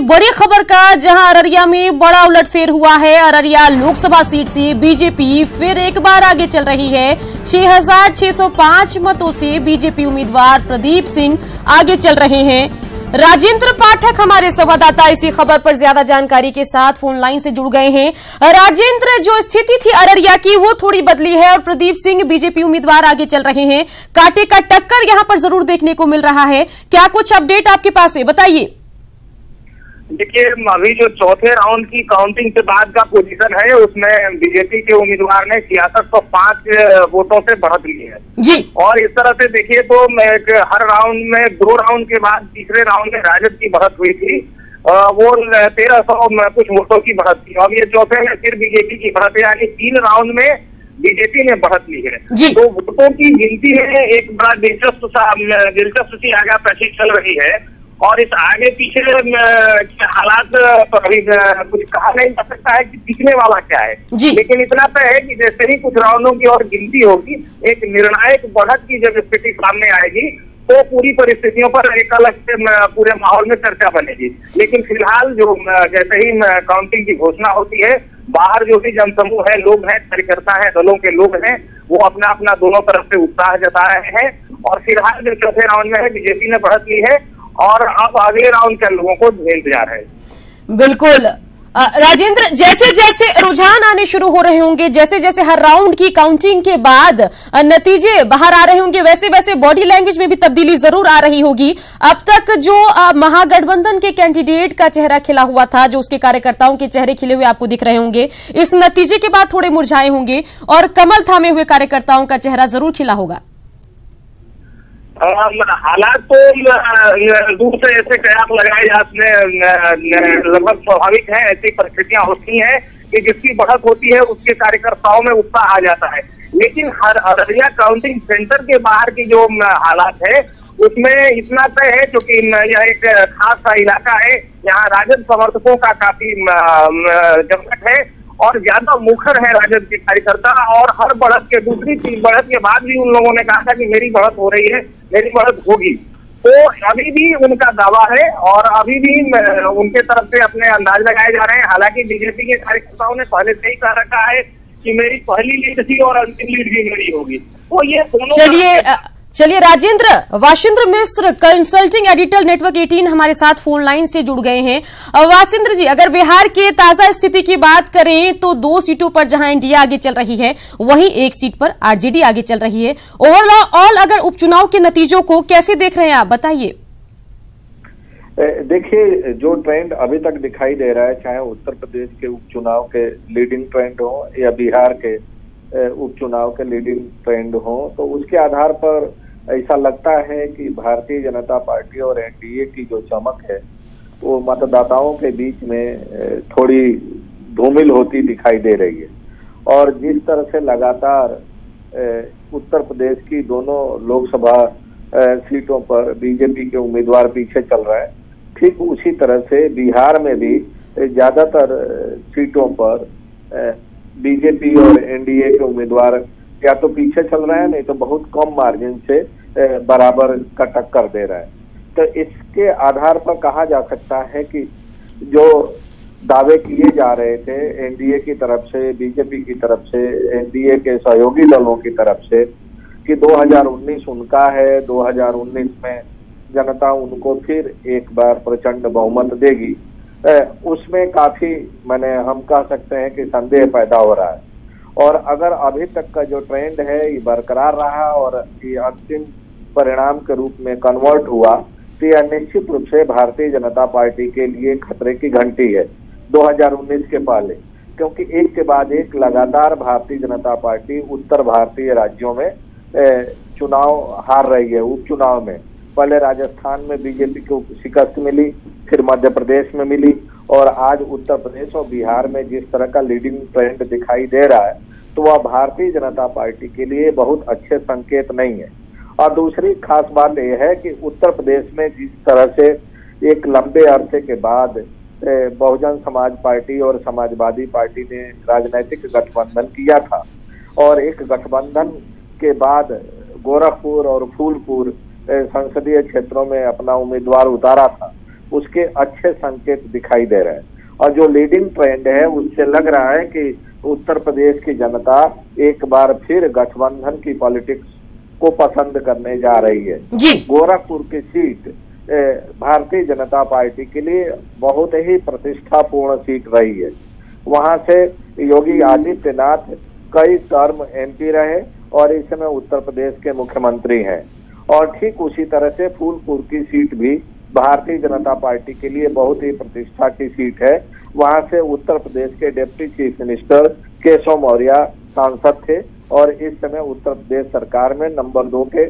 बड़ी खबर का, जहां अररिया में बड़ा उलटफेर हुआ है। अररिया लोकसभा सीट से बीजेपी फिर एक बार आगे चल रही है। 6,605 मतों से बीजेपी उम्मीदवार प्रदीप सिंह आगे चल रहे हैं। राजेंद्र पाठक हमारे संवाददाता इसी खबर पर ज्यादा जानकारी के साथ फोन लाइन से जुड़ गए हैं। राजेंद्र, जो स्थिति थी अररिया की वो थोड़ी बदली है और प्रदीप सिंह बीजेपी उम्मीदवार आगे चल रहे हैं। कांटे का टक्कर यहां पर जरूर देखने को मिल रहा है। क्या कुछ अपडेट आपके पास है, बताइए। देखिए, अभी जो चौथे राउंड की काउंटिंग के बाद का पोजीशन है उसमें बीजेपी के उम्मीदवार ने 6605 वोटों से बढ़त ली है जी। और इस तरह से देखिए तो हर राउंड में 2 राउंड के बाद तीसरे राउंड में राजद की बढ़त हुई थी, वो 1300 कुछ वोटों की बढ़त थी। अब ये चौथे में फिर बीजेपी की बढ़त है, यानी 3 राउंड में बीजेपी ने बढ़त ली है। तो वोटों की गिनती में एक बड़ा दिलचस्प सी आगे प्रैक्टिस चल रही है और इस आगे पीछे हालात तो अभी कुछ कहा नहीं जा सकता है कि टिकने वाला क्या है, लेकिन इतना तो है कि जैसे ही कुछ राउंडों की और गिनती होगी, एक निर्णायक बढ़त की जब स्थिति सामने आएगी तो पूरी परिस्थितियों पर एक अलग से पूरे माहौल में चर्चा बनेगी। लेकिन फिलहाल जो जैसे ही काउंटिंग की घोषणा होती है, बाहर जो भी जनसमूह है, लोग हैं, कार्यकर्ता है, दलों के लोग हैं, वो अपना अपना दोनों तरफ से उत्साह जता रहे हैं और फिलहाल जो चौथे राउंड में है बीजेपी ने बढ़त ली है और अब अगले राउंड के लोगों को इंतजार है। बिल्कुल राजेंद्र, जैसे जैसे रुझान आने शुरू हो रहे होंगे, जैसे जैसे हर राउंड की काउंटिंग के बाद नतीजे बाहर आ रहे होंगे, वैसे वैसे बॉडी लैंग्वेज में भी तब्दीली जरूर आ रही होगी। अब तक जो महागठबंधन के कैंडिडेट का चेहरा खिला हुआ था, जो उसके कार्यकर्ताओं के चेहरे खिले हुए आपको दिख रहे होंगे, इस नतीजे के बाद थोड़े मुरझाए होंगे और कमल थामे हुए कार्यकर्ताओं का चेहरा जरूर खिला होगा। हालात तो दूर से ऐसे कयास लगाए जाने लगभग स्वाभाविक है। ऐसी परिस्थितियां होती हैं कि जिसकी बढ़त होती है उसके कार्यकर्ताओं में उत्साह आ जाता है, लेकिन हर अररिया काउंटिंग सेंटर के बाहर की जो हालात है उसमें इतना तय है, क्योंकि यह एक खास सा इलाका है, यहाँ राजद समर्थकों का काफी जमघट है और ज्यादा मुखर है राजद के कार्यकर्ता। और हर बढ़त के दूसरी बढ़त के बाद भी उन लोगों ने कहा था कि मेरी बढ़त हो रही है, मेरी बढ़त होगी। तो अभी भी उनका दावा है और अभी भी उनके तरफ से अपने अंदाज लगाए जा रहे हैं। हालांकि बीजेपी के कार्यकर्ताओं ने पहले से ही कह रखा है कि मेरी पहली लीड थी और अंतिम लीड भी मेरी होगी। तो ये दोनों चलिए राजेंद्र, वाशिंद्र मिश्र कंसल्टिंग एडिटर नेटवर्क 18 हमारे साथ फोन लाइन से जुड़ गए हैं। वाशिंद्र जी, अगर बिहार के ताजा स्थिति की बात करें तो 2 सीटों पर जहां एनडीए आगे चल रही है, वहीं 1 सीट पर आरजेडी आगे चल रही है। ओवरऑल अगर उपचुनाव के नतीजों को कैसे देख रहे हैं आप, बताइए। देखिए, जो ट्रेंड अभी तक दिखाई दे रहा है, चाहे उत्तर प्रदेश के उपचुनाव के लीडिंग ट्रेंड हो या बिहार के उपचुनाव के लीडिंग ट्रेंड हो, तो उसके आधार पर ऐसा लगता है कि भारतीय जनता पार्टी और एनडीए की जो चमक है वो मतदाताओं के बीच में थोड़ी धूमिल होती दिखाई दे रही है। और जिस तरह से लगातार उत्तर प्रदेश की दोनों लोकसभा सीटों पर बीजेपी के उम्मीदवार पीछे चल रहे हैं, ठीक उसी तरह से बिहार में भी ज्यादातर सीटों पर बीजेपी और एनडीए के उम्मीदवार या तो पीछे चल रहे हैं, नहीं तो बहुत कम मार्जिन से बराबर का टक्कर दे रहा है। तो इसके आधार पर कहा जा सकता है कि जो दावे किए जा रहे थे एनडीए की तरफ से, बीजेपी की तरफ से, एनडीए के सहयोगी दलों की तरफ से कि 2019 उनका है, 2019 में जनता उनको फिर एक बार प्रचंड बहुमत देगी, उसमें काफी हम कह सकते हैं कि संदेह पैदा हो रहा है। और अगर अभी तक का जो ट्रेंड है ये बरकरार रहा और ये अंतिम परिणाम के रूप में कन्वर्ट हुआ, तो यह निश्चित रूप से भारतीय जनता पार्टी के लिए खतरे की घंटी है 2019 के पहले, क्योंकि एक के बाद एक लगातार भारतीय जनता पार्टी उत्तर भारतीय राज्यों में चुनाव हार रही है। उपचुनाव में पहले राजस्थान में बीजेपी को शिकस्त मिली, फिर मध्य प्रदेश में मिली और आज उत्तर प्रदेश और बिहार में जिस तरह का लीडिंग ट्रेंड दिखाई दे रहा है, तो वह भारतीय जनता पार्टी के लिए बहुत अच्छे संकेत नहीं है। और दूसरी खास बात यह है कि उत्तर प्रदेश में जिस तरह से एक लंबे अरसे के बाद बहुजन समाज पार्टी और समाजवादी पार्टी ने राजनीतिक गठबंधन किया था और एक गठबंधन के बाद गोरखपुर और फूलपुर संसदीय क्षेत्रों में अपना उम्मीदवार उतारा था, उसके अच्छे संकेत दिखाई दे रहे हैं। और जो लीडिंग ट्रेंड है उससे लग रहा है कि उत्तर प्रदेश की जनता एक बार फिर गठबंधन की पॉलिटिक्स को पसंद करने जा रही है। गोरखपुर की सीट भारतीय जनता पार्टी के लिए बहुत ही प्रतिष्ठापूर्ण सीट रही है। वहां से योगी आदित्यनाथ कई टर्म एमपी रहे और इस समय उत्तर प्रदेश के मुख्यमंत्री हैं। और ठीक उसी तरह से फूलपुर की सीट भी भारतीय जनता पार्टी के लिए बहुत ही प्रतिष्ठा की सीट है। वहां से उत्तर प्रदेश के deputy chief minister Keshav Maurya सांसद थे और इस समय उत्तर प्रदेश सरकार में नंबर 2 के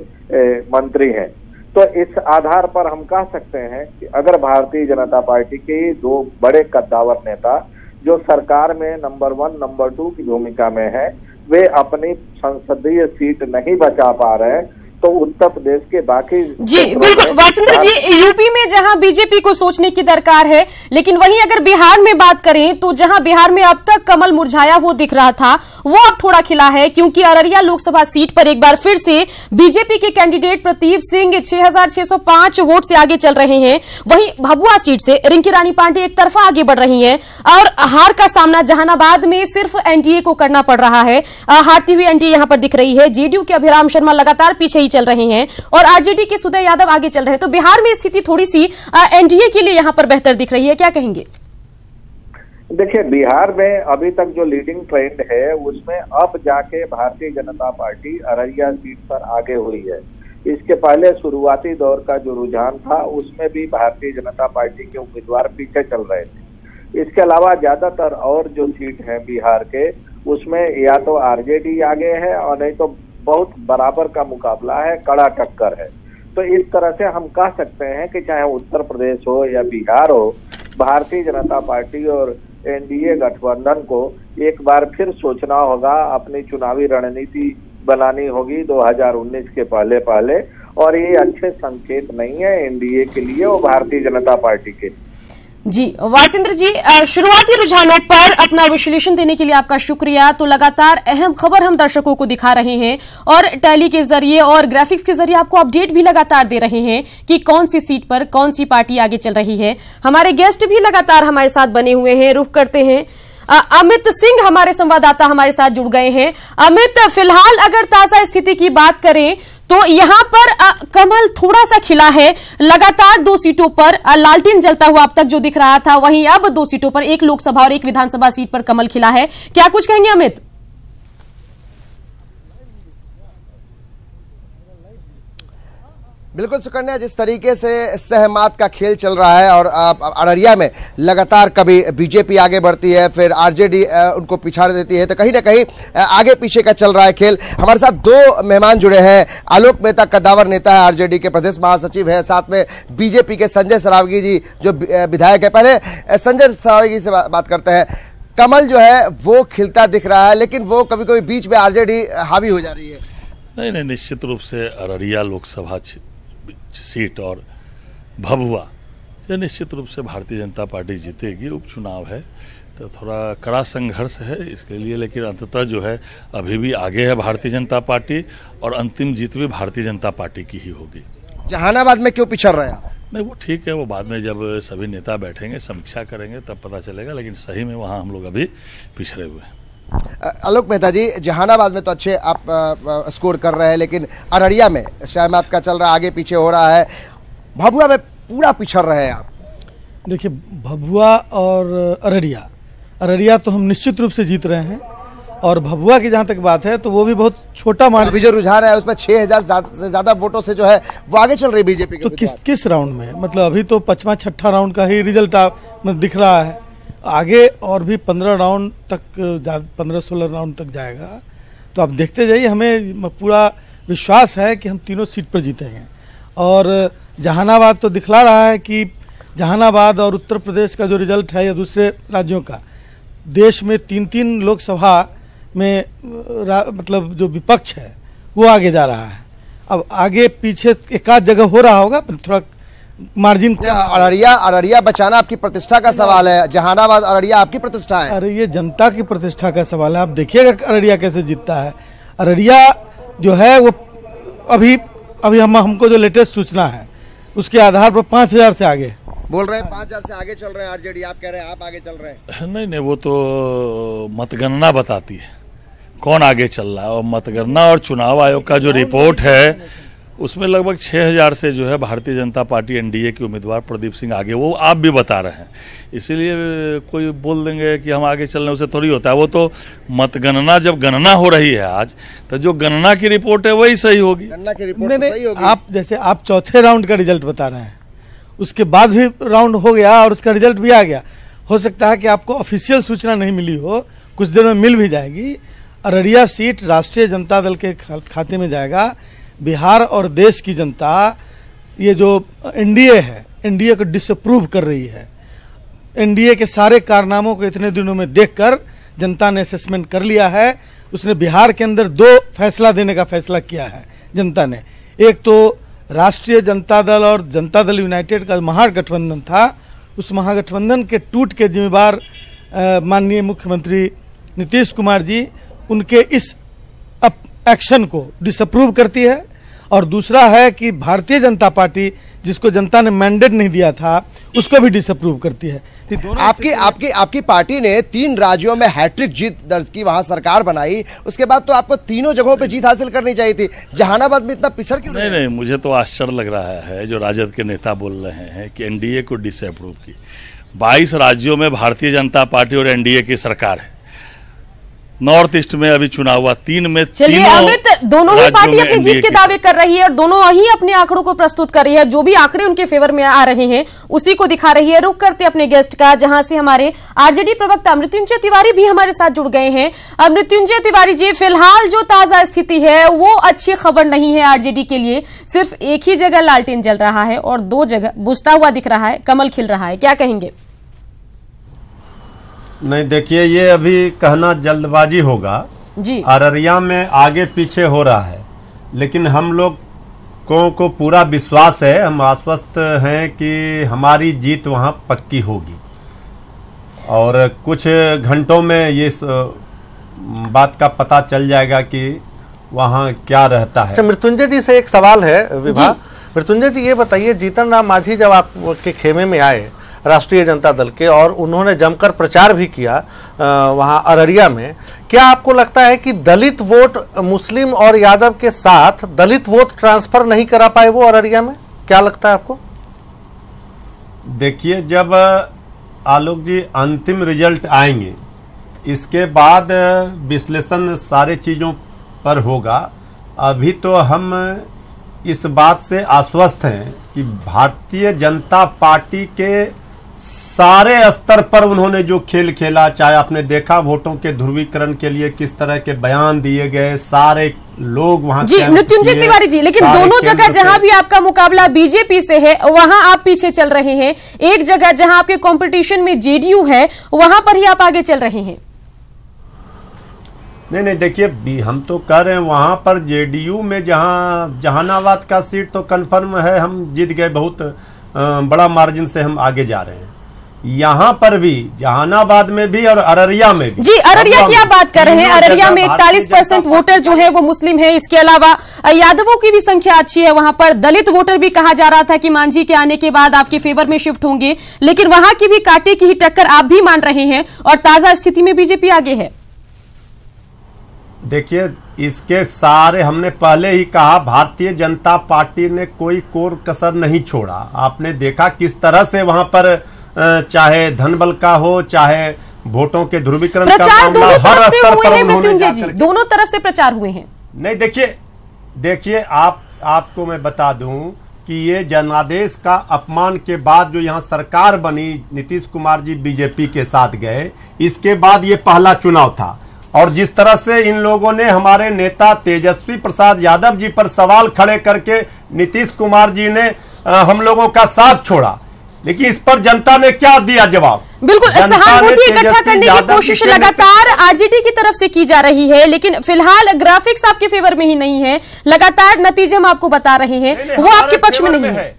मंत्री हैं। तो इस आधार पर हम कह सकते हैं कि अगर भारतीय जनता पार्टी के 2 बड़े कद्दावर नेता जो सरकार में नंबर 1 नंबर 2 की भूमिका में है, वे अपनी संसदीय सीट नहीं बचा पा रहे हैं, तो उत्तर प्रदेश के बाकी जी बिल्कुल वासिंदर जी, यूपी में जहां बीजेपी को सोचने की दरकार है, लेकिन वहीं अगर बिहार में बात करें तो जहां बिहार में अब तक कमल मुरझाया वो दिख रहा था, वो अब थोड़ा खिला है, क्योंकि अररिया लोकसभा सीट पर एक बार फिर से बीजेपी के कैंडिडेट प्रदीप सिंह 6605 वोट से आगे चल रहे हैं। वहीं भभुआ सीट से रिंकी रानी पांडे एक तरफा आगे बढ़ रही हैं और हार का सामना जहानाबाद में सिर्फ एनडीए को करना पड़ रहा है। हारती हुई एनडीए यहां पर दिख रही है। जेडीयू के अभिराम शर्मा लगातार पीछे ही चल रहे हैं और आरजेडी के सुदय यादव आगे चल रहे हैं। तो बिहार में स्थिति थोड़ी सी एनडीए के लिए यहां पर बेहतर दिख रही है, क्या कहेंगे? देखिए, बिहार में अभी तक जो लीडिंग ट्रेंड है उसमें अब जाके भारतीय जनता पार्टी अररिया सीट पर आगे हुई है। इसके पहले शुरुआती दौर का जो रुझान था उसमें भी भारतीय जनता पार्टी के उम्मीदवार पीछे चल रहे थे। इसके अलावा ज्यादातर और जो सीट है बिहार के उसमें या तो आरजेडी आगे है और नहीं तो बहुत बराबर का मुकाबला है, कड़ा टक्कर है। तो इस तरह से हम कह सकते हैं कि चाहे उत्तर प्रदेश हो या बिहार हो, भारतीय जनता पार्टी और एनडीए गठबंधन को एक बार फिर सोचना होगा, अपनी चुनावी रणनीति बनानी होगी 2019 के पहले और ये अच्छे संकेत नहीं है एनडीए के लिए और भारतीय जनता पार्टी के। जी वासिंद्र जी, शुरुआती रुझानों पर अपना विश्लेषण देने के लिए आपका शुक्रिया। तो लगातार अहम खबर हम दर्शकों को दिखा रहे हैं और टैली के जरिए और ग्राफिक्स के जरिए आपको अपडेट भी लगातार दे रहे हैं कि कौन सी सीट पर कौन सी पार्टी आगे चल रही है। हमारे गेस्ट भी लगातार हमारे साथ बने हुए हैं। रुख करते हैं, अमित सिंह हमारे संवाददाता हमारे साथ जुड़ गए हैं। अमित, फिलहाल अगर ताजा स्थिति की बात करें तो यहां पर कमल थोड़ा सा खिला है। लगातार 2 सीटों पर लालटेन जलता हुआ अब तक जो दिख रहा था, वहीं अब 2 सीटों पर, एक लोकसभा और एक विधानसभा सीट पर कमल खिला है। क्या कुछ कहेंगे अमित? बिल्कुल सुकन्या, जिस तरीके से सहमात का खेल चल रहा है और अररिया में लगातार कभी बीजेपी आगे बढ़ती है, फिर आरजेडी उनको पिछाड़ देती है, तो कहीं ना कहीं आगे पीछे का चल रहा है खेल। हमारे साथ 2 मेहमान जुड़े हैं। आलोक मेहता कद्दावर नेता है, आरजेडी के प्रदेश महासचिव है, साथ में बीजेपी के संजय सरावगी जी जो विधायक है। पहले संजय सरावगी से बात करते हैं। कमल जो है वो खिलता दिख रहा है, लेकिन वो कभी कभी बीच में आरजेडी हावी हो जा रही है। नहीं, निश्चित रूप से अररिया लोकसभा सीट और भभुआ ये निश्चित रूप से भारतीय जनता पार्टी जीतेगी। उपचुनाव है तो थोड़ा कड़ा संघर्ष है इसके लिए, लेकिन अंततः जो है अभी भी आगे है भारतीय जनता पार्टी और अंतिम जीत भी भारतीय जनता पार्टी की ही होगी। जहानाबाद में क्यों पिछड़ रहे हैं? नहीं, वो ठीक है, वो बाद में जब सभी नेता बैठेंगे समीक्षा करेंगे तब पता चलेगा, लेकिन सही में वहाँ हम लोग अभी पिछड़े हुए हैं। आलोक मेहता जी, जहानाबाद में तो अच्छे आप स्कोर कर रहे हैं, लेकिन अररिया में सहमात का चल रहा है, आगे पीछे हो रहा है। भभुआ में पूरा पिछड़ रहे हैं आप। देखिए, भभुआ और अररिया तो हम निश्चित रूप से जीत रहे हैं और भभुआ की जहां तक बात है तो वो भी बहुत छोटा मान। अभी जो रुझान है उसमें 6000 से ज्यादा वोटों से जो है वो आगे चल रही बीजेपी के। तो किस राउंड में, मतलब अभी तो 5वां 6ठा राउंड का ही रिजल्ट दिख रहा है। आगे और भी 15 राउंड तक, 15-16 राउंड तक जाएगा। तो आप देखते जाइए, हमें पूरा विश्वास है कि हम तीनों सीट पर जीतेंगे। और जहानाबाद तो दिखला रहा है कि जहानाबाद और उत्तर प्रदेश का जो रिजल्ट है या दूसरे राज्यों का, देश में 3-3 लोकसभा में मतलब जो विपक्ष है वो आगे जा रहा है। अब आगे पीछे एक आध जगह हो रहा होगा, थोड़ा मार्जिन। अररिया बचाना आपकी प्रतिष्ठा का सवाल है, जहानाबाद अररिया आपकी प्रतिष्ठा है। अरे ये जनता की प्रतिष्ठा का सवाल है। आप देखिएगा अररिया कैसे जीतता है। अररिया जो है वो अभी हमको जो लेटेस्ट सूचना है उसके आधार पर 5000 से आगे बोल रहे हैं 5000 से आगे चल रहे हैं आरजेडी, आप कह रहे हैं आप आगे चल रहे हैं। नहीं नहीं, वो तो मतगणना बताती है कौन आगे चल रहा है, और मतगणना और चुनाव आयोग का जो रिपोर्ट है उसमें लगभग 6000 से जो है भारतीय जनता पार्टी एनडीए के उम्मीदवार प्रदीप सिंह आगे, वो आप भी बता रहे हैं। इसीलिए कोई बोल देंगे कि हम आगे चलने, उसे थोड़ी होता है। वो तो मतगणना जब गणना हो रही है आज, तो जो गणना की रिपोर्ट है वही सही होगी। गणना की रिपोर्ट तो सही होगी। आप जैसे आप चौथे राउंड का रिजल्ट बता रहे हैं, उसके बाद भी राउंड हो गया और उसका रिजल्ट भी आ गया। हो सकता है कि आपको ऑफिशियल सूचना नहीं मिली हो, कुछ देर में मिल भी जाएगी। अररिया सीट राष्ट्रीय जनता दल के खाते में जाएगा। बिहार और देश की जनता ये जो एनडीए है, एनडीए को डिसअप्रूव कर रही है। एनडीए के सारे कारनामों को इतने दिनों में देखकर जनता ने असेसमेंट कर लिया है। उसने बिहार के अंदर 2 फैसला देने का फैसला किया है जनता ने। एक तो राष्ट्रीय जनता दल और जनता दल यूनाइटेड का महागठबंधन था, उस महागठबंधन के टूट के जिम्मेदार माननीय मुख्यमंत्री नीतीश कुमार जी उनके इस एक्शन को डिसअप्रूव करती है। और दूसरा है कि भारतीय जनता पार्टी जिसको जनता ने मैंडेट नहीं दिया था उसको भी डिसअप्रूव करती है। आपकी पार्टी ने 3 राज्यों में हैट्रिक जीत दर्ज की, वहां सरकार बनाई, उसके बाद तो आपको तीनों जगहों पे जीत हासिल करनी चाहिए थी। जहानाबाद में इतना पिछड़ क्यों? नहीं, मुझे तो आश्चर्य लग रहा है जो राजद के नेता बोल रहे हैं कि एनडीए को डिसअप्रूव की। 22 राज्यों में भारतीय जनता पार्टी और एनडीए की सरकार है। नॉर्थ ईस्ट में अभी चुनाव हुआ, 3 में। चलिए अमित, दोनों ही पार्टी अपनी जीत के दावे कर रही है और दोनों ही अपने आंकड़ों को प्रस्तुत कर रही है। जो भी आंकड़े उनके फेवर में आ रहे हैं उसी को दिखा रही है। रुक करते अपने गेस्ट का, जहां से हमारे आरजेडी प्रवक्ता मृत्युंजय तिवारी भी हमारे साथ जुड़ गए हैं। मृत्युंजय तिवारी जी, फिलहाल जो ताजा स्थिति है वो अच्छी खबर नहीं है आरजेडी के लिए। सिर्फ एक ही जगह लालटेन जल रहा है और 2 जगह बुझता हुआ दिख रहा है, कमल खिल रहा है। क्या कहेंगे? नहीं, देखिए ये अभी कहना जल्दबाजी होगा जी। अररिया में आगे पीछे हो रहा है, लेकिन हम लोग को पूरा विश्वास है, हम आश्वस्त हैं कि हमारी जीत वहां पक्की होगी और कुछ घंटों में ये बात का पता चल जाएगा कि वहां क्या रहता है। अच्छा, मृत्युंजय जी से एक सवाल है विभा। मृत्युंजय जी, ये बताइए, जीतन राम मांझी जब आपके खेमे में आए राष्ट्रीय जनता दल के और उन्होंने जमकर प्रचार भी किया वहां अररिया में, क्या आपको लगता है कि दलित वोट मुस्लिम और यादव के साथ दलित वोट ट्रांसफर नहीं करा पाए वो अररिया में? क्या लगता है आपको? देखिए, जब आलोक जी अंतिम रिजल्ट आएंगे इसके बाद विश्लेषण सारे चीजों पर होगा। अभी तो हम इस बात से आश्वस्त हैं कि भारतीय जनता पार्टी के सारे स्तर पर उन्होंने जो खेल खेला, चाहे आपने देखा वोटों के ध्रुवीकरण के लिए किस तरह के बयान दिए गए, सारे लोग वहां जी। मृत्युंजय तिवारी जी, लेकिन दोनों जगह जहां भी आपका मुकाबला बीजेपी से है वहां आप पीछे चल रहे हैं। एक जगह जहां आपके कंपटीशन में जेडीयू है वहां पर ही आप आगे चल रहे हैं। नहीं, देखिए हम तो कह रहे हैं वहां पर जेडीयू में जहानाबाद का सीट तो कंफर्म है, हम जीत गए, बहुत बड़ा मार्जिन से हम आगे जा रहे हैं। यहाँ पर भी, जहानाबाद में भी और अररिया में भी। जी, अररिया की आप बात कर रहे हैं। अररिया में 41% वोटर जो है वो मुस्लिम है। इसके अलावा यादवों की भी संख्या अच्छी है। वहां पर दलित वोटर भी कहा जा रहा था कि मांझी के आने के बाद आपके फेवर में शिफ्ट होंगे, लेकिन वहां की भी कांटे की ही टक्कर आप भी मान रहे हैं और ताजा स्थिति में बीजेपी आगे है। देखिए, इसके सारे हमने पहले ही कहा, भारतीय जनता पार्टी ने कोई कोर कसर नहीं छोड़ा। आपने देखा किस तरह से वहां पर चाहे धनबल का हो, चाहे वोटों के ध्रुवीकरण का, प्रचार दोनों तरफ से हुए हैं। मृत्युंजय जी, दोनों तरफ से प्रचार हुए हैं। नहीं, देखिए आपको मैं बता दूं कि ये जनादेश का अपमान के बाद जो यहाँ सरकार बनी, नीतीश कुमार जी बीजेपी के साथ गए, इसके बाद ये पहला चुनाव था। और जिस तरह से इन लोगों ने हमारे नेता तेजस्वी प्रसाद यादव जी पर सवाल खड़े करके नीतीश कुमार जी ने हम लोगों का साथ छोड़ा, लेकिन इस पर जनता ने क्या दिया जवाब? बिल्कुल, सहानुभूति इकट्ठा करने की कोशिश लगातार आरजेडी की तरफ से की जा रही है, लेकिन फिलहाल ग्राफिक्स आपके फेवर में ही नहीं है। लगातार नतीजे हम आपको बता रहे हैं, वो आपके पक्ष में नहीं है।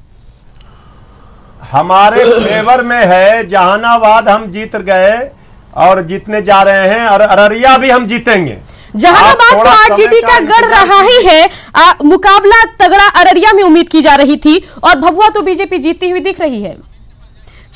हमारे फेवर में है। जहानाबाद हम जीत गए और जीतने जा रहे हैं, और अररिया भी हम जीतेंगे। जहानाबाद तो आरजेडी का गढ़ रहा ही है। मुकाबला तगड़ा अररिया में उम्मीद की जा रही थी और भभुआ तो बीजेपी जीतती हुई दिख रही है।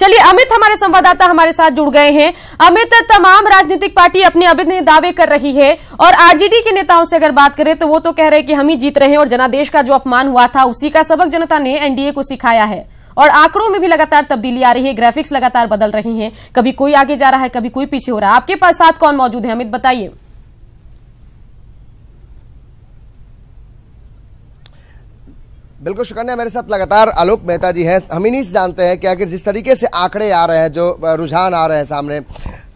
चलिए अमित हमारे संवाददाता हमारे साथ जुड़ गए हैं। अमित, तमाम राजनीतिक पार्टी अपने अपने दावे कर रही है और आरजेडी के नेताओं से अगर बात करें तो वो तो कह रहे हैं कि हम ही जीत रहे हैं और जनादेश का जो अपमान हुआ था उसी का सबक जनता ने एनडीए को सिखाया है। और आंकड़ों में भी लगातार तब्दीली आ रही है, ग्राफिक्स लगातार बदल रही हैं, कभी कोई आगे जा रहा है, कभी कोई पीछे हो रहा है। आपके पास साथ कौन मौजूद है अमित, बताइए। बिल्कुल शुक्रिया, मेरे साथ लगातार आलोक मेहता जी हैं। हम इन्हीं से जानते हैं कि आखिर जिस तरीके से आंकड़े आ रहे हैं, जो रुझान आ रहे हैं सामने,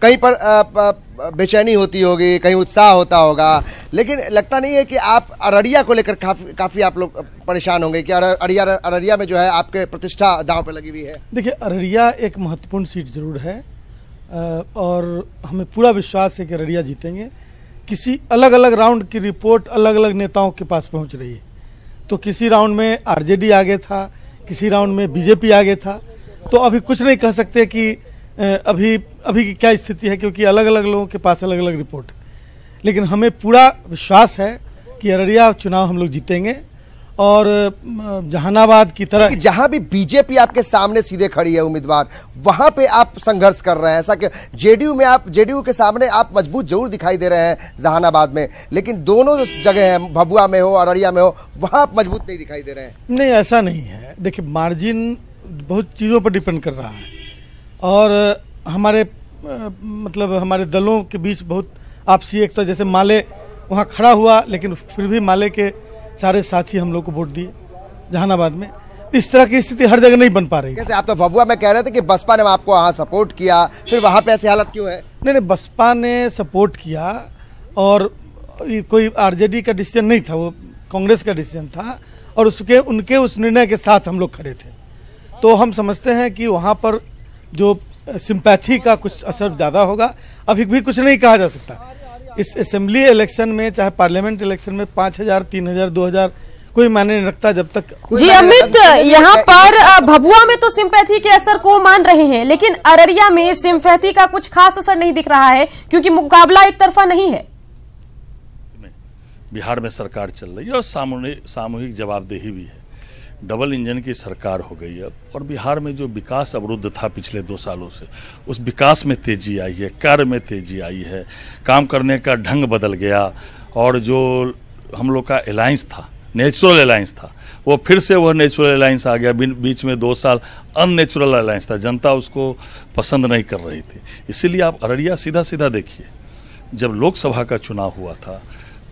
कहीं पर बेचैनी होती होगी, कहीं उत्साह होता होगा, लेकिन लगता नहीं है कि आप अररिया को लेकर काफी आप लोग परेशान होंगे कि अररिया में जो है आपके प्रतिष्ठा दांव पे लगी हुई है। देखिए, अररिया एक महत्वपूर्ण सीट जरूर है और हमें पूरा विश्वास है कि अररिया जीतेंगे। किसी अलग अलग राउंड की रिपोर्ट अलग अलग नेताओं के पास पहुंच रही है, तो किसी राउंड में आरजेडी आगे था, किसी राउंड में बीजेपी आगे था, तो अभी कुछ नहीं कह सकते कि अभी की क्या स्थिति है, क्योंकि अलग अलग लोगों के पास अलग अलग रिपोर्ट है। लेकिन हमें पूरा विश्वास है कि अररिया चुनाव हम लोग जीतेंगे और जहानाबाद की तरह जहां भी बीजेपी आपके सामने सीधे खड़ी है उम्मीदवार, वहां पे आप संघर्ष कर रहे हैं। ऐसा कि जेडीयू के सामने आप मजबूत जरूर दिखाई दे रहे हैं जहानाबाद में, लेकिन दोनों जगह है, भभुआ में हो, अररिया में हो, वहां आप मजबूत नहीं दिखाई दे रहे हैं। नहीं, ऐसा नहीं है। देखिए, मार्जिन बहुत चीजों पर डिपेंड कर रहा है और हमारे हमारे दलों के बीच बहुत आपसी एक, तो जैसे माले वहाँ खड़ा हुआ, लेकिन फिर भी माले के सारे साथी हम लोग को वोट दिए जहानाबाद में। इस तरह की स्थिति हर जगह नहीं बन पा रही। कैसे आप तो भभुआ में कह रहे थे कि बसपा ने आपको वहाँ सपोर्ट किया, फिर वहाँ पे ऐसी हालत क्यों है? नहीं, बसपा ने सपोर्ट किया और कोई आरजेडी का डिसीजन नहीं था, वो कांग्रेस का डिसीजन था और उनके उस निर्णय के साथ हम लोग खड़े थे। तो हम समझते हैं कि वहाँ पर जो सिंपैथी का कुछ असर ज्यादा होगा। अभी भी कुछ नहीं कहा जा सकता। इस असेंबली इलेक्शन में, चाहे पार्लियामेंट इलेक्शन में 5000, 3000, 2000 कोई मायने नहीं रखता जब तक। जी अमित, यहाँ पर भभुआ में तो सिंपैथी के असर को मान रहे हैं, लेकिन अररिया में सिंपैथी का कुछ खास असर नहीं दिख रहा है, क्योंकि मुकाबला एक तरफा नहीं है। बिहार में सरकार चल रही है और सामूहिक जवाबदेही भी है। डबल इंजन की सरकार हो गई है और बिहार में जो विकास अवरुद्ध था पिछले 2 सालों से, उस विकास में तेजी आई है, कार्य में तेजी आई है, काम करने का ढंग बदल गया और जो हम लोग का अलायंस था, नेचुरल अलायंस था, वो फिर से वह नेचुरल अलायंस आ गया। बीच में 2 साल अननेचुरल अलायंस था, जनता उसको पसंद नहीं कर रही थी। इसीलिए आप अररिया सीधा देखिए, जब लोकसभा का चुनाव हुआ था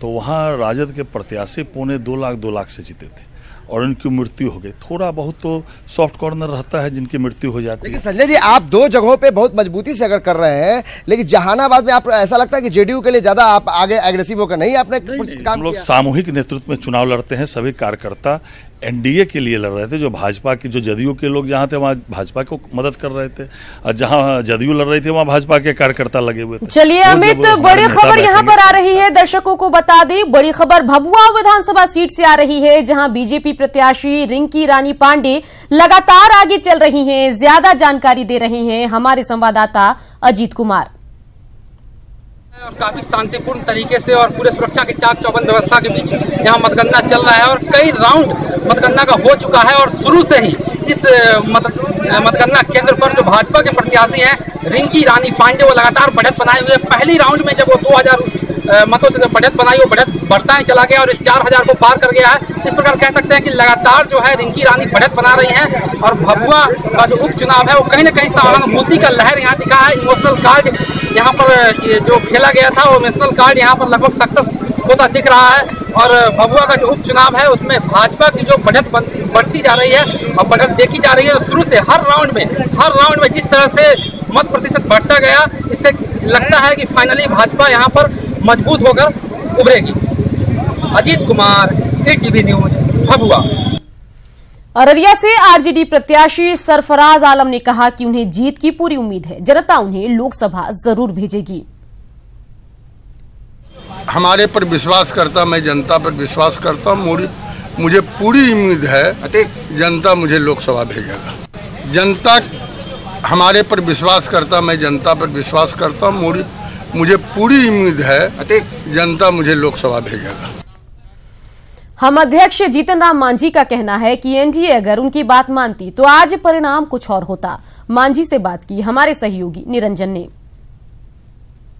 तो वहाँ राजद के प्रत्याशी 2 लाख से जीते थे और उनकी मृत्यु हो गई। थोड़ा बहुत तो सॉफ्ट कॉर्नर रहता है जिनकी मृत्यु हो जाती है। लेकिन संजय जी, आप 2 जगहों पे बहुत मजबूती से अगर कर रहे हैं, लेकिन जहानाबाद में आप ऐसा लगता है कि जेडीयू के लिए ज्यादा आप आगे एग्रेसिव होकर नहीं आपने काम हम लोग सामूहिक नेतृत्व में चुनाव लड़ते हैं। सभी कार्यकर्ता एनडीए के लिए लड़ रहे थे। जो भाजपा की, जो जदयू के लोग जहां थे वहां भाजपा को मदद कर रहे थे और जहां जदयू लड़ रही थी वहां भाजपा के कार्यकर्ता लगे हुए थे। चलिए अमित, बड़ी खबर यहां पर आ रही है, दर्शकों को बता दें, बड़ी खबर भभुआ विधानसभा सीट से आ रही है, जहां बीजेपी प्रत्याशी रिंकी रानी पांडे लगातार आगे चल रही हैं। ज्यादा जानकारी दे रहे हैं हमारे संवाददाता अजीत कुमार। और काफी शांतिपूर्ण तरीके से और पूरे सुरक्षा के चाक चौबंद व्यवस्था के बीच यहाँ मतगणना चल रहा है और कई राउंड मतगणना का हो चुका है और शुरू से ही इस मतगणना केंद्र पर जो भाजपा के प्रत्याशी हैं रिंकी रानी पांडे, वो लगातार बढ़त बनाए हुए। पहली राउंड में जब वो 2000 मतों से जब बढ़त बनाई, वो बढ़त बढ़ता ही चला गया और 4000 को पार कर गया है। इस प्रकार कह सकते हैं कि लगातार जो है रिंकी रानी बढ़त बना रही हैं और भभुआ का जो उपचुनाव है वो कहीं न कहीं सहानुभूति का लहर यहाँ दिखा है। इमोशनल कार्ड यहाँ पर जो खेला गया था, वो इमोशनल कार्ड यहाँ पर लगभग सक्सेस होता दिख रहा है और भभुआ का जो उपचुनाव है उसमें भाजपा की जो बढ़त बढ़ती जा रही है और बढ़त देखी जा रही है। शुरू से हर राउंड में जिस तरह से मत प्रतिशत बढ़ता गया, इससे लगता है कि फाइनली भाजपा यहाँ पर मजबूत होकर उभरेगी। Ajit Kumar, ETV news, Bhabua. अररिया से आरजेडी प्रत्याशी सरफराज आलम ने कहा कि उन्हें जीत की पूरी उम्मीद है, जनता उन्हें लोकसभा जरूर भेजेगी। हमारे पर विश्वास करता, मैं जनता पर विश्वास करता हूँ। मुझे पूरी उम्मीद है जनता मुझे लोकसभा भेजेगा। जनता हमारे पर विश्वास करता, मैं जनता पर विश्वास करता हूँ। मुझे पूरी उम्मीद है जनता मुझे लोकसभा भेजेगा। हम अध्यक्ष जीतन राम मांझी का कहना है कि एनडीए अगर उनकी बात मानती तो आज परिणाम कुछ और होता। मांझी से बात की हमारे सहयोगी निरंजन ने।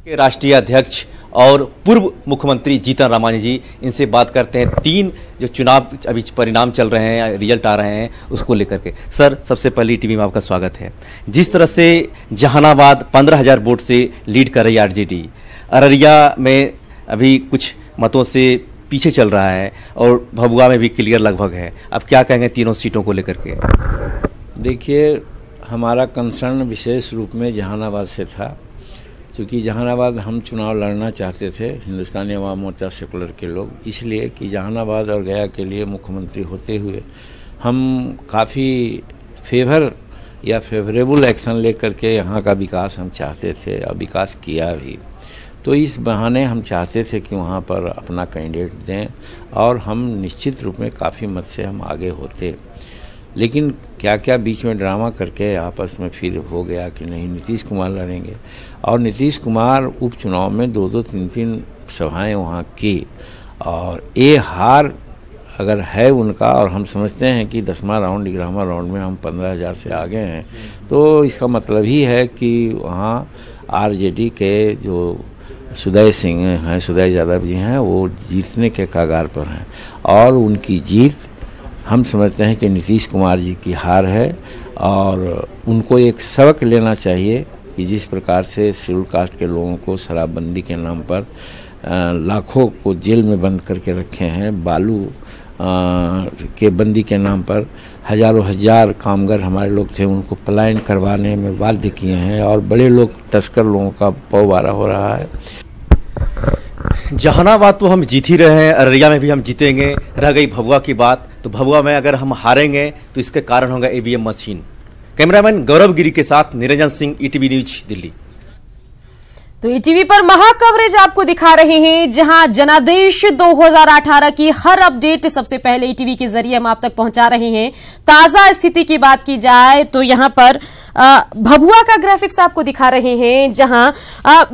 राष्ट्रीय अध्यक्ष और पूर्व मुख्यमंत्री जीतन राम मांझी जी, इनसे बात करते हैं 3 जो चुनाव अभी परिणाम चल रहे हैं, रिजल्ट आ रहे हैं, उसको लेकर के। सर, सबसे पहले टीवी में आपका स्वागत है। जिस तरह से जहानाबाद 15,000 वोट से लीड कर रही आरजेडी, अररिया में अभी कुछ मतों से पीछे चल रहा है और भभुआ में भी क्लियर लगभग है, अब क्या कहेंगे तीनों सीटों को लेकर के? देखिए, हमारा कंसर्न विशेष रूप में जहानाबाद से था, क्योंकि जहानाबाद हम चुनाव लड़ना चाहते थे, हिंदुस्तानी अवाम मोर्चा सेकुलर के लोग, इसलिए कि जहानाबाद और गया के लिए मुख्यमंत्री होते हुए हम काफ़ी फेवरेबल एक्शन लेकर के यहाँ का विकास हम चाहते थे और विकास किया भी। तो इस बहाने हम चाहते थे कि वहाँ पर अपना कैंडिडेट दें और हम निश्चित रूप में काफ़ी मत से हम आगे होते। लेकिन क्या क्या बीच में ड्रामा करके आपस में फिर हो गया कि नहीं नीतीश कुमार लड़ेंगे, और नीतीश कुमार उपचुनाव में 2-2, 3-3 सभाएं वहाँ की, और ये हार अगर है उनका, और हम समझते हैं कि 10वां राउंड 11वां राउंड में हम 15,000 से आगे हैं, तो इसका मतलब ही है कि वहाँ आरजेडी के जो सुदय सिंह हैं, सुदय यादव जी हैं, वो जीतने के कगार पर हैं, और उनकी जीत हम समझते हैं कि नीतीश कुमार जी की हार है। और उनको एक सबक लेना चाहिए कि जिस प्रकार से शेड्यूल कास्ट के लोगों को शराबबंदी के नाम पर लाखों को जेल में बंद करके रखे हैं, बालू के बंदी के नाम पर हजारों हजार कामगार हमारे लोग थे, उनको पलायन करवाने में बाध्य किए हैं, और बड़े लोग तस्कर लोगों का पौबारा हो रहा है। जहानाबाद तो हम जीत ही रहे हैं, अररिया में भी हम जीतेंगे। रह गई भभुआ की बात, तो भभुआ में अगर हम हारेंगे तो इसके कारण होगा ईवीएम मशीन। कैमरामैन गौरव गिरी के साथ निरंजन सिंह, ईटीवी न्यूज, दिल्ली। तो ईटीवी पर महा कवरेज आपको दिखा रहे हैं, जहां जनादेश 2018 की हर अपडेट सबसे पहले ईटीवी के जरिए हम आप तक पहुंचा रहे हैं। ताजा स्थिति की बात की जाए तो यहां पर भभुआ का ग्राफिक्स आपको दिखा रहे हैं, जहां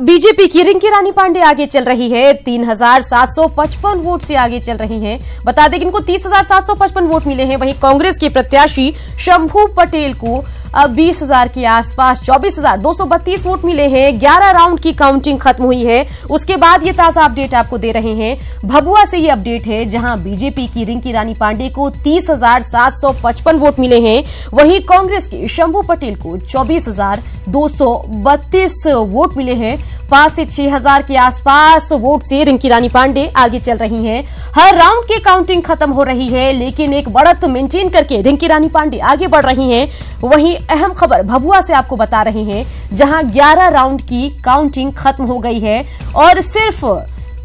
बीजेपी की रिंकी रानी पांडे आगे चल रही है, 3,755 वोट से आगे चल रही हैं। बता दें कि इनको 30,755 वोट मिले हैं। वहीं कांग्रेस के प्रत्याशी शंभू पटेल को 20,000 के आसपास 24,232 वोट मिले हैं। 11 राउंड की काउंटिंग खत्म हुई है, उसके बाद ये ताजा अपडेट आपको दे रहे हैं। भभुआ से ये अपडेट है, जहां बीजेपी की रिंकी रानी पांडे को 30,755 वोट मिले हैं। वहीं कांग्रेस के शंभू पटेल को 24,232 वोट मिले हैं। 5 से 6,000 के आसपास वोट से रिंकी रानी पांडे आगे चल रही हैं। हर राउंड की काउंटिंग खत्म हो रही है, लेकिन एक बढ़त मेंटेन करके रिंकी रानी पांडे आगे बढ़ रही हैं। वहीं अहम खबर भभुआ से आपको बता रहे हैं, जहां 11 राउंड की काउंटिंग खत्म हो गई है और सिर्फ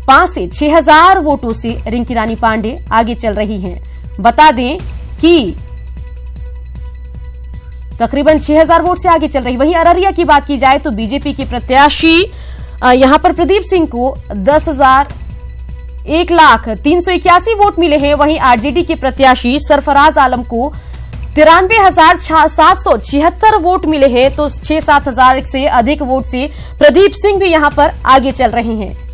5 से 6,000 वोटों से रिंकी रानी पांडे आगे चल रही हैं। बता दें कि तकरीबन 6,000 वोट से आगे चल रही। वहीं अररिया की बात की जाए तो बीजेपी के प्रत्याशी यहां पर प्रदीप सिंह को 1,03,81 वोट मिले हैं। वहीं आरजेडी के प्रत्याशी सरफराज आलम को 93,776 वोट मिले हैं। तो 6-7 हजार से अधिक वोट से प्रदीप सिंह भी यहां पर आगे चल रहे हैं।